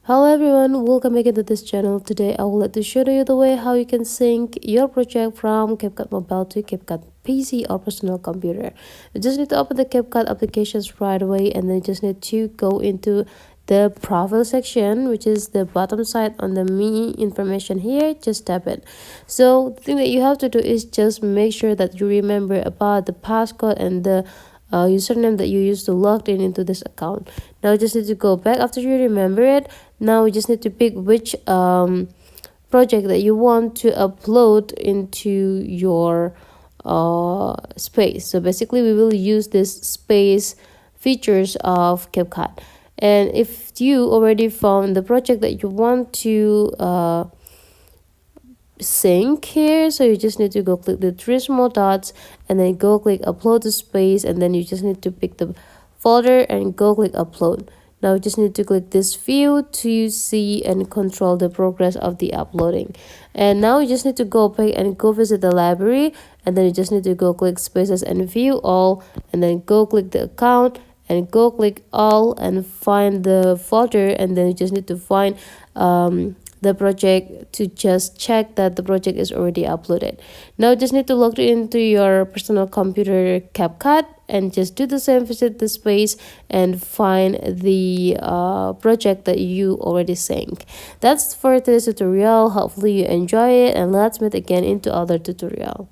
Hello everyone, welcome again to this channel. Today I would like to show you the way how you can sync your project from CapCut Mobile to CapCut PC or personal computer. You just need to open the CapCut applications right away, and then you just need to go into the profile section, which is the bottom side on the me information here. Just tap it. So the thing that you have to do is just make sure that you remember about the passcode and the username that you used to log in into this account. Now you just need to go back after you remember it. Now you just need to pick which project that you want to upload into your space. So basically we will use this space features of CapCut. And if you already found the project that you want to sync here, so you just need to go click the three small dots and then go click upload to space, and then you just need to pick the folder and go click upload. Now you just need to click this view to see and control the progress of the uploading. And now you just need to go back and go visit the library, and then you just need to go click spaces and view all, and then go click the account and go click all and find the folder, and then you just need to find the project to just check that the project is already uploaded. Now you just need to log into your personal computer CapCut and just do the same, visit the space and find the project that you already synced. That's for today's tutorial. Hopefully you enjoy it, and let's meet again into other tutorial.